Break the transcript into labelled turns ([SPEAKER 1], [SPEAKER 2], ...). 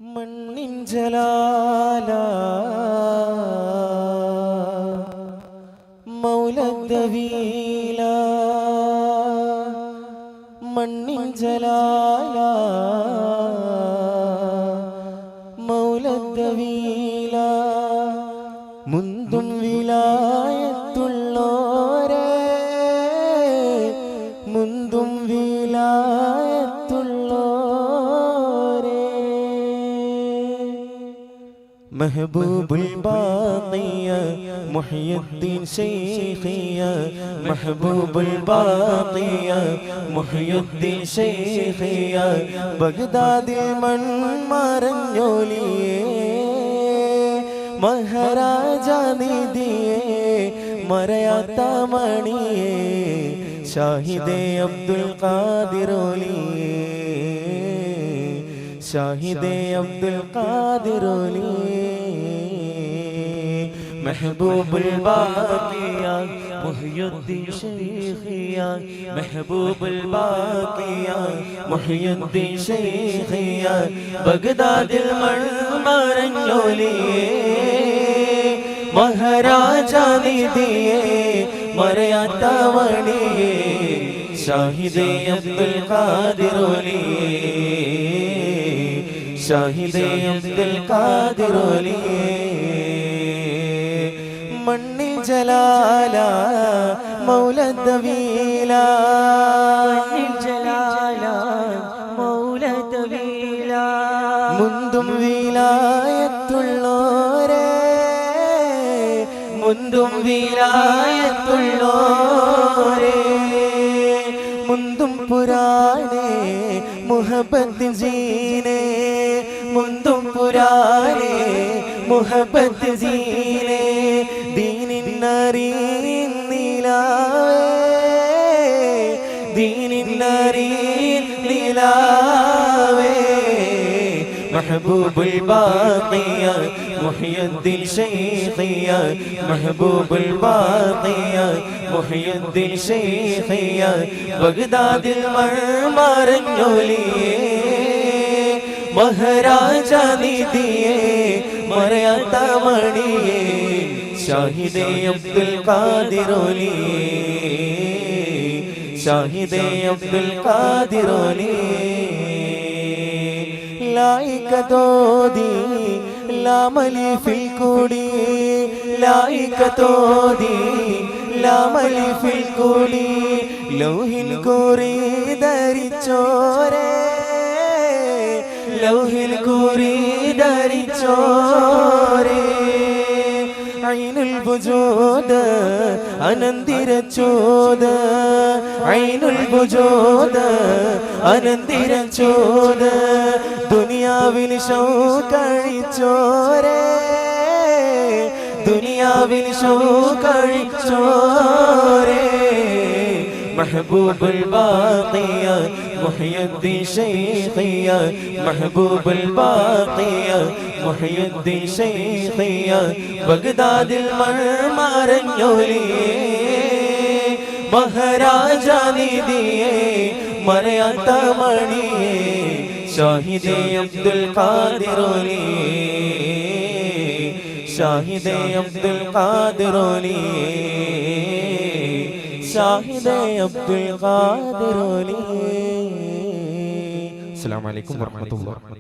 [SPEAKER 1] മണ്ണിൻ ജലാല മൗലദ്ദവീല മണ്ണിൻ ജലാല മൗലദ്ദവീല മുന്തും വിലായത്തുള്ളോരേ മുന്തും വിലായത്തുള്ളോരേ മെഹബൂബുൽ ബാഖിയ മുഹ്യിദ്ദീൻ ശൈഖിയ മെഹബൂബുൽ ബാഖിയ മുഹ്യിദ്ദീൻ ശൈഖിയ ബഗ്ദാദിൽ മൺമറഞ്ഞോലിയേ മഹാരാജാ നിധിയേ മറയാത്ത മണിയേ ഷാഹിദേ അബ്ദുൽ ഖാദിർ ഓലിയേ ഷാഹിദേ അബ്ദുൽ ഖാദിർ ഓലിയേ മെഹബൂബുൽ ബാഖിയ മുഹ്യിദ്ദീൻ ശൈഖിയ മെഹബൂബുൽ ബാഖിയ മുഹ്യിദ്ദീൻ ശൈഖിയ ബഗ്ദാദിൽ മൺമറഞ്ഞോലിയേ മഹാരാജാ നിധിയേ മറയാത്ത മണിയേ ഷാഹിദേ അബ്ദുൽ ഖാദിർ ഓലിയേ ഷാഹിദേ അബ്ദുൽ ഖാദിർ ഓലിയേ മണ്ണിൽ ജലാല മൗലദ്ദവീല
[SPEAKER 2] മണ്ണിൽ ജലാല മൗലദ്ദവീല
[SPEAKER 1] മുന്തും വിലായത്തുള്ളോരേ മുന്തും വിലായത്തുള്ളോരേ മുന്തും പുരാനേ മുഹബത്ത് ജീനേ മുന്തും പുരാനേ മുഹബത്ത് ജീനേ ദീനിന്നറിയില്ലാവേ മെഹബൂബുൽ ബാഖിയ മുഹ്യിദ്ദീൻ ശൈഖിയ മെഹബൂബുൽ ബാഖിയ മുഹ്യിദ്ദീൻ ശൈഖിയ ബഗ്ദാദിൽ മൺമറഞ്ഞോലിയേ മഹാരാജാ നിധിയേ മറയാത്ത മണിയേ ഷാഹിദേ അബ്ദുൽ ഖാദിർ ഓലിയേ ഷാഹിദേ അബ്ദുൽ ഖാദിർ ഓലിയേ ലായികതോദി ലാമലി ഫിൽ കുടി ലായികതോദി ലാമലി ഫിൽ കുടി ലൗഹിൽ കുറി ധരിച്ചോരേ ലൗഹിൽ കുറി ധരിച്ചോരേ ഐനുൽ വജൂദ് അനന്തിരച്ചോദ് ഐനുൽ വജൂദ് അനന്തിരച്ചോദ് ദുനിയാവിൽ ശൗകഴിച്ചോരേ ദുനിയാവിൽ ശൗകഴിച്ചോരേ മെഹബൂബുൽ ബാഖിയ മുഹ്യിദ്ദീൻ ശൈഖിയ മെഹബൂബുൽ ബാഖിയ മുഹ്യിദ്ദീൻ ശൈഖിയ ബഗ്ദാദിൽ മൺമറഞ്ഞോലിയേ മഹാരാജാ നിധിയേ മറയാത്ത മണിയേ ഷാഹിദേ അബ്ദുൽ ഖാദിർ ഓലിയേ ഷാഹിദേ അബ്ദുൽ ഖാദിർ ഓലിയേ ഷാഹിദേ അബ്ദുൽ ഖാദിർ ഓലിയേ. അസ്സലാമു അലൈക്കും വറഹ്മത്തുള്ളാഹി.